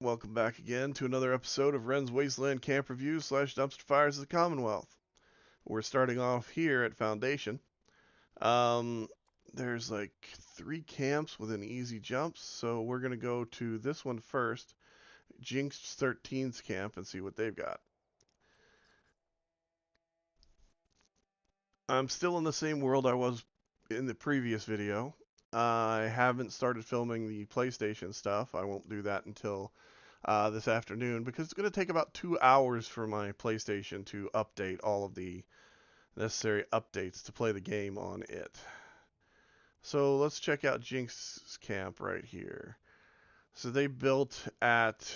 Welcome back again to another episode of Wren's Wasteland Camp Reviews / Dumpster Fires of the Commonwealth. We're starting off here at Foundation. Um, there's like 3 camps within easy jumps, so we're going to go to this one first, Jinx 13's camp, and see what they've got. I'm still in the same world I was in the previous video. I haven't started filming the PlayStation stuff. I won't do that until this afternoon because it's going to take about 2 hours for my PlayStation to update all of the necessary updates to play the game on it. So let's check out Jinx's camp right here. So they built at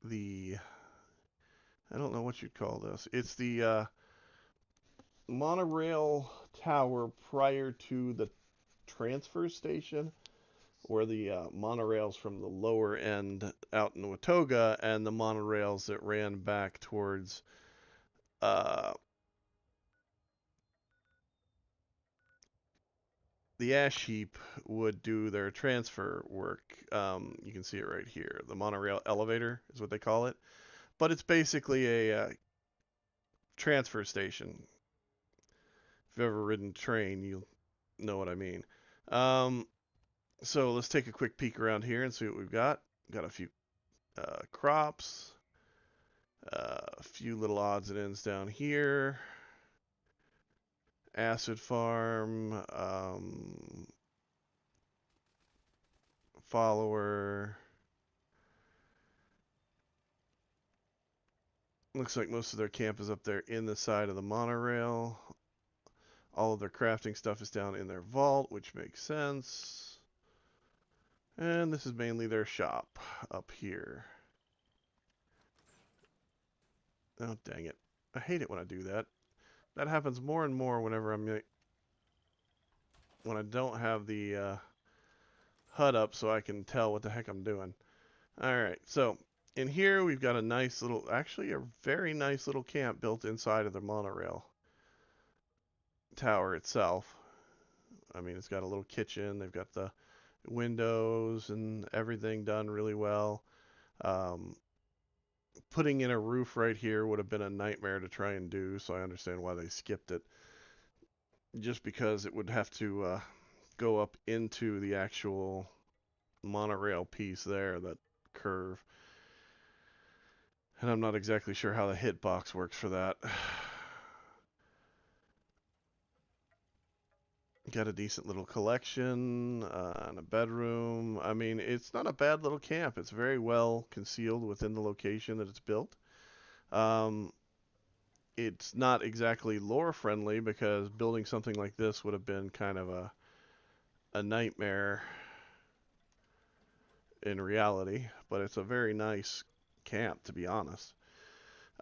the, I don't know what you'd call this. It's the monorail tower prior to the transfer station, where the monorails from the lower end out in Watoga and the monorails that ran back towards the ash heap would do their transfer work. You can see it right here. The monorail elevator is what they call it. But it's basically a transfer station. If you've ever ridden a train, you'll know what I mean. Um, so let's take a quick peek around here and see what we've got. Got a few crops, a few little odds and ends down here. Acid farm, follower. Looks like most of their camp is up there in the side of the monorail. All of their crafting stuff is down in their vault, which makes sense. And this is mainly their shop up here. Oh, dang it. I hate it when I do that. That happens more and more whenever when I don't have the HUD up so I can tell what the heck I'm doing. Alright, so in here we've got a nice little, actually a very nice little camp built inside of the monorail tower itself. I mean, it's got a little kitchen. They've got the windows and everything done really well. Putting in a roof right here would have been a nightmare to try and do, so I understand why they skipped it. Just because it would have to go up into the actual monorail piece there, that curve. And I'm not exactly sure how the hitbox works for that. Got a decent little collection and a bedroom. I mean, it's not a bad little camp. It's very well concealed within the location that it's built. It's not exactly lore friendly because building something like this would have been kind of a nightmare in reality, but it's a very nice camp, to be honest.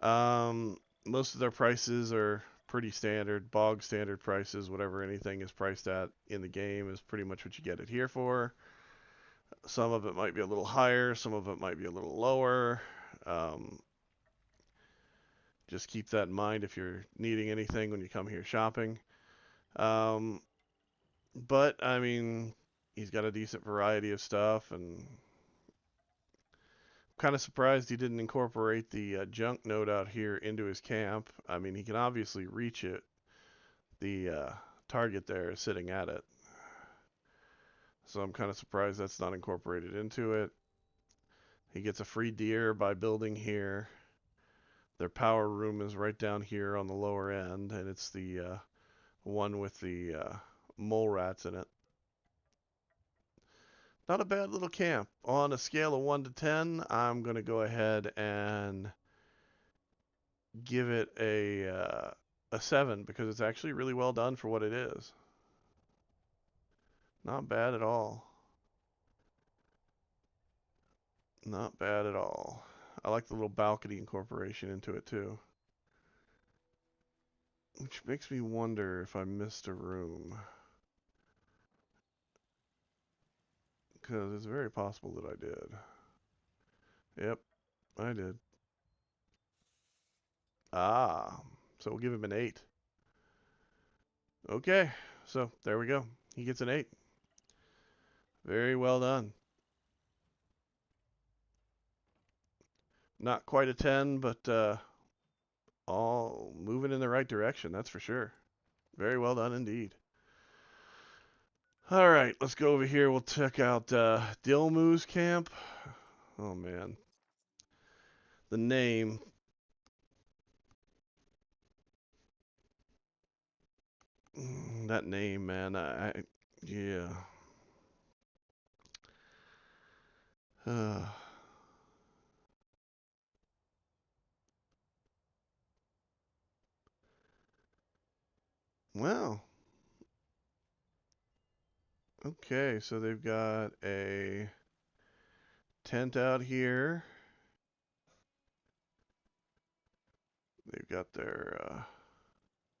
Most of their prices are pretty standard, bog standard prices. Whatever anything is priced at in the game is pretty much what you get it here for. Some of it might be a little higher, some of it might be a little lower. Just keep that in mind if you're needing anything when you come here shopping. But, I mean, he's got a decent variety of stuff, and kind of surprised he didn't incorporate the junk node out here into his camp. I mean, he can obviously reach it. The target there is sitting at it. So I'm kind of surprised that's not incorporated into it. He gets a free deer by building here. Their power room is right down here on the lower end, and it's the one with the mole rats in it. Not a bad little camp. On a scale of 1 to 10, I'm going to go ahead and give it a 7 because it's actually really well done for what it is. Not bad at all. Not bad at all. I like the little balcony incorporation into it too. Which makes me wonder if I missed a room. Because it's very possible that I did. Yep, I did. Ah, so we'll give him an 8. Okay, so there we go. He gets an 8. Very well done. Not quite a 10, but all moving in the right direction, that's for sure. Very well done indeed. All right, let's go over here. We'll check out Revues Camp. Oh man, the name. That name, man. Yeah. Uh, well, okay. So they've got a tent out here. They've got their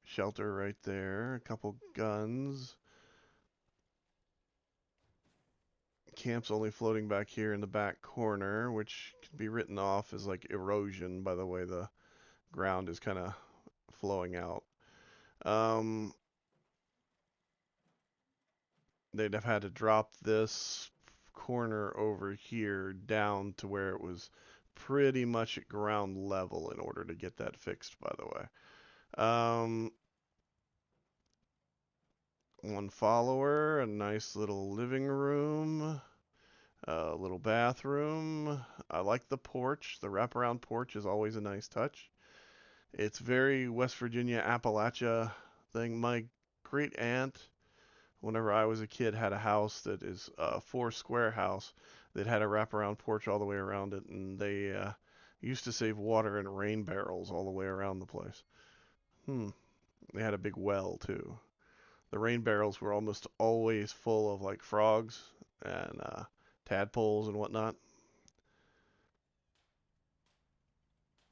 shelter right there. A couple guns. Camp's only floating back here in the back corner, which can be written off as like erosion by the way the ground is kind of flowing out. Um, they'd have had to drop this corner over here down to where it was pretty much at ground level in order to get that fixed, by the way. One follower, a nice little living room, a little bathroom. I like the porch. The wraparound porch is always a nice touch. It's very West Virginia, Appalachia thing. My great aunt, whenever I was a kid, had a house that is a 4 square house that had a wraparound porch all the way around it, and they used to save water in rain barrels all the way around the place. Hmm. They had a big well too. The rain barrels were almost always full of like frogs and tadpoles and whatnot.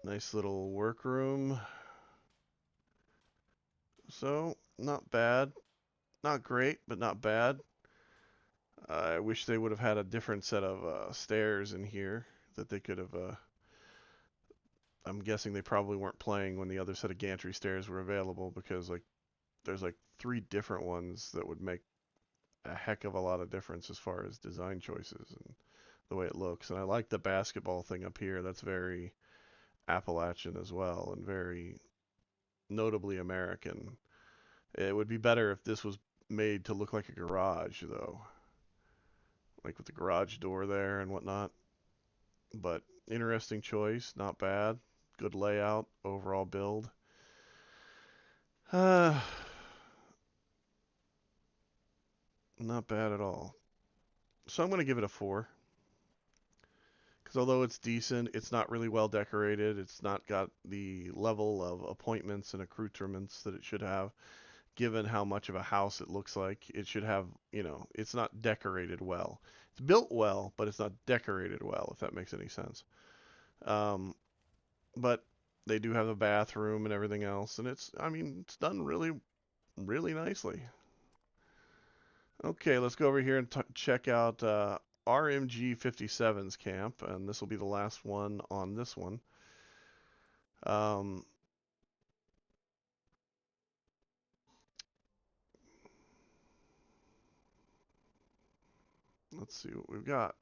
Nice little workroom. So, not bad. Not great, but not bad. I wish they would have had a different set of stairs in here that they could have. I'm guessing they probably weren't playing when the other set of gantry stairs were available because like there's like 3 different ones that would make a heck of a lot of difference as far as design choices and the way it looks. And I like the basketball thing up here. That's very Appalachian as well and very notably American. It would be better if this was made to look like a garage though, like with the garage door there and whatnot. But interesting choice, not bad. Good layout, overall build. Uh, not bad at all. So I'm going to give it a 4. Because although it's decent, it's not really well decorated. It's not got the level of appointments and accoutrements that it should have, given how much of a house it looks like. It should have, it's not decorated well. It's built well, but it's not decorated well, if that makes any sense. Um, but they do have a bathroom and everything else, and it's done really, really nicely. Okay, let's go over here and check out RMG 57's camp, and this will be the last one on this one. Um, let's see what we've got.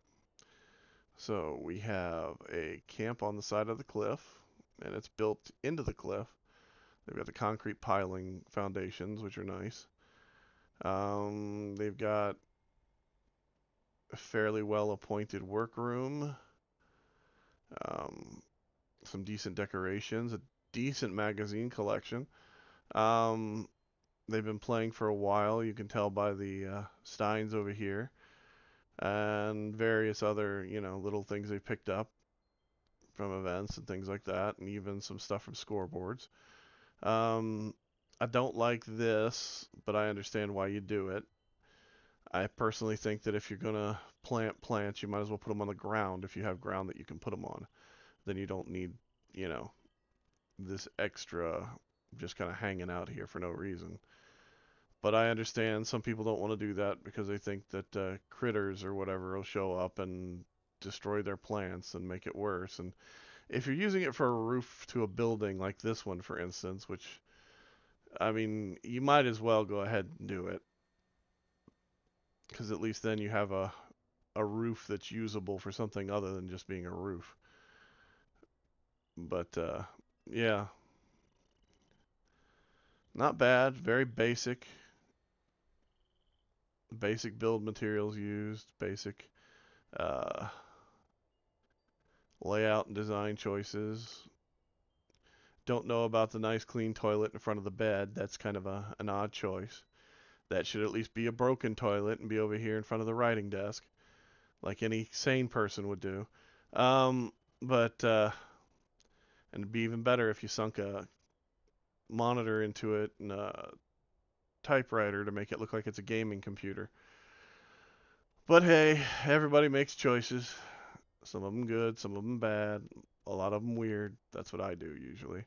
So we have a camp on the side of the cliff, and it's built into the cliff. They've got the concrete piling foundations, which are nice. They've got a fairly well appointed workroom, um, some decent decorations, a decent magazine collection. Um, they've been playing for a while. You can tell by the steins over here and various other, little things they picked up from events and things like that, and even some stuff from scoreboards. Um, I don't like this, but I understand why you do it. I personally think that if you're gonna plant plants, you might as well put them on the ground if you have ground that you can put them on. Then you don't need, you know, this extra just kind of hanging out here for no reason. But I understand some people don't want to do that because they think that critters or whatever will show up and destroy their plants and make it worse. And if you're using it for a roof to a building like this one, for instance, which, you might as well go ahead and do it because at least then you have a roof that's usable for something other than just being a roof. But yeah, not bad. Very basic. Basic build materials used. Basic uh, layout and design choices. Don't know about the nice clean toilet in front of the bed. That's kind of an odd choice. That should at least be a broken toilet and be over here in front of the writing desk, like any sane person would do. Um, but and it'd be even better if you sunk a monitor into it and a typewriter to make it look like it's a gaming computer. But hey, everybody makes choices. Some of them good, some of them bad, a lot of them weird. That's what I do usually.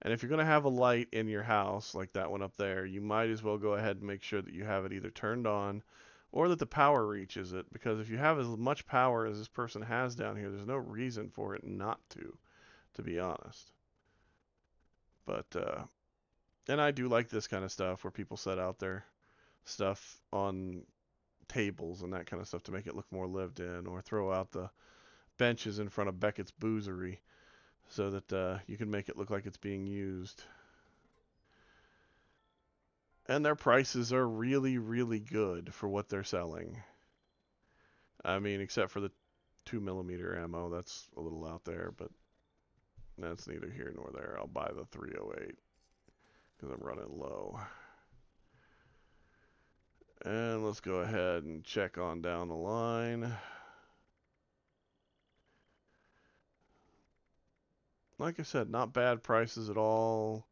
And if you're going to have a light in your house, like that one up there, you might as well go ahead and make sure that you have it either turned on or that the power reaches it. Because if you have as much power as this person has down here, there's no reason for it not to be honest. But, and I do like this kind of stuff where people set out their stuff on tables and that kind of stuff to make it look more lived in, or throw out the benches in front of Beckett's Boozery so that you can make it look like it's being used. And their prices are really, really good for what they're selling. I mean, except for the 2mm ammo, that's a little out there, but that's neither here nor there. I'll buy the 308 because I'm running low. And let's go ahead and check on down the line. Like I said, not bad prices at all.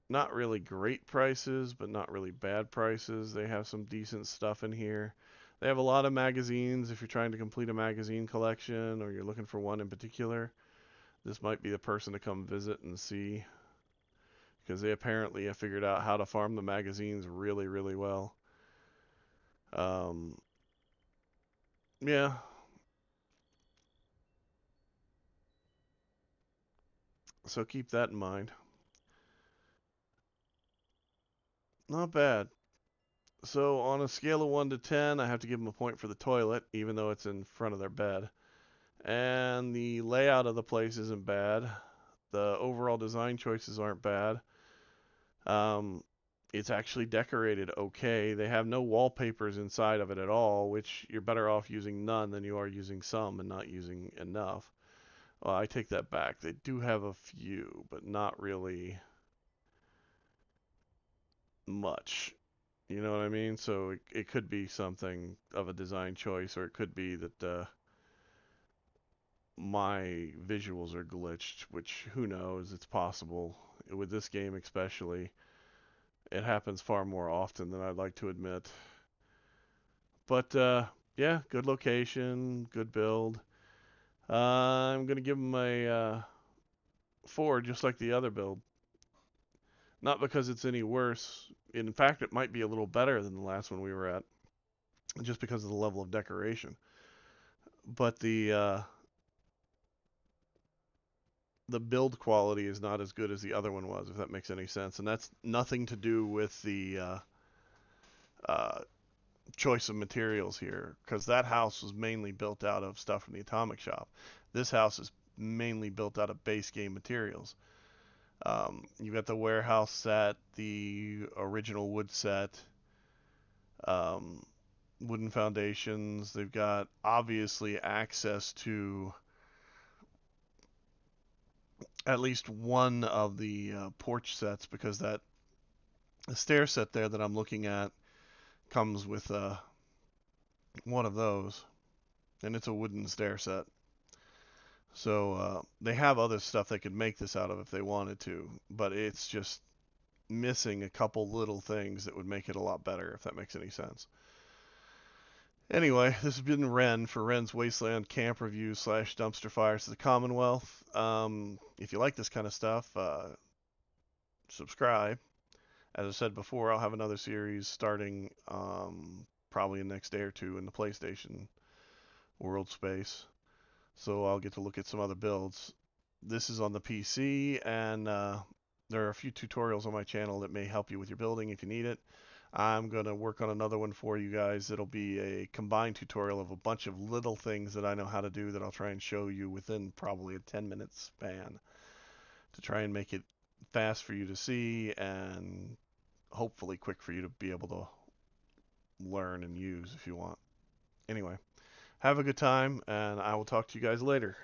Not really great prices, but not really bad prices. They have some decent stuff in here. They have a lot of magazines if you're trying to complete a magazine collection or you're looking for one in particular. This might be the person to come visit and see, because they apparently have figured out how to farm the magazines really, really well. Um, yeah, so keep that in mind. Not bad. So on a scale of 1 to 10, I have to give them a point for the toilet, even though it's in front of their bed. And the layout of the place isn't bad. The overall design choices aren't bad. Um, it's actually decorated okay. They have no wallpapers inside of it at all, which you're better off using none than you are using some and not using enough. Well, I take that back. They do have a few, but not really much. You know what I mean? So it could be something of a design choice, or it could be that my visuals are glitched, which who knows? It's possible. With this game especially, it happens far more often than I'd like to admit. But yeah, good location, good build. I'm gonna give them a 4, just like the other build. Not because it's any worse. In fact, it might be a little better than the last one we were at, just because of the level of decoration. But the build quality is not as good as the other one was, if that makes any sense. And that's nothing to do with the uh, choice of materials here, because that house was mainly built out of stuff from the Atomic Shop. This house is mainly built out of base game materials. You've got the warehouse set, the original wood set, um, wooden foundations. They've got obviously access to at least one of the porch sets, because that the stair set there that I'm looking at comes with one of those, and it's a wooden stair set. So they have other stuff they could make this out of if they wanted to, but it's just missing a couple little things that would make it a lot better, if that makes any sense. Anyway, this has been Ren for Ren's Wasteland Camp Reviews / Dumpster Fires to the Commonwealth. If you like this kind of stuff, subscribe. As I said before, I'll have another series starting probably the next day or two in the PlayStation world space. So I'll get to look at some other builds. This is on the PC, and there are a few tutorials on my channel that may help you with your building if you need it. I'm going to work on another one for you guys. It'll be a combined tutorial of a bunch of little things that I know how to do that I'll try and show you within probably a 10-minute span to try and make it fast for you to see and hopefully quick for you to be able to learn and use if you want. Anyway, have a good time, and I will talk to you guys later.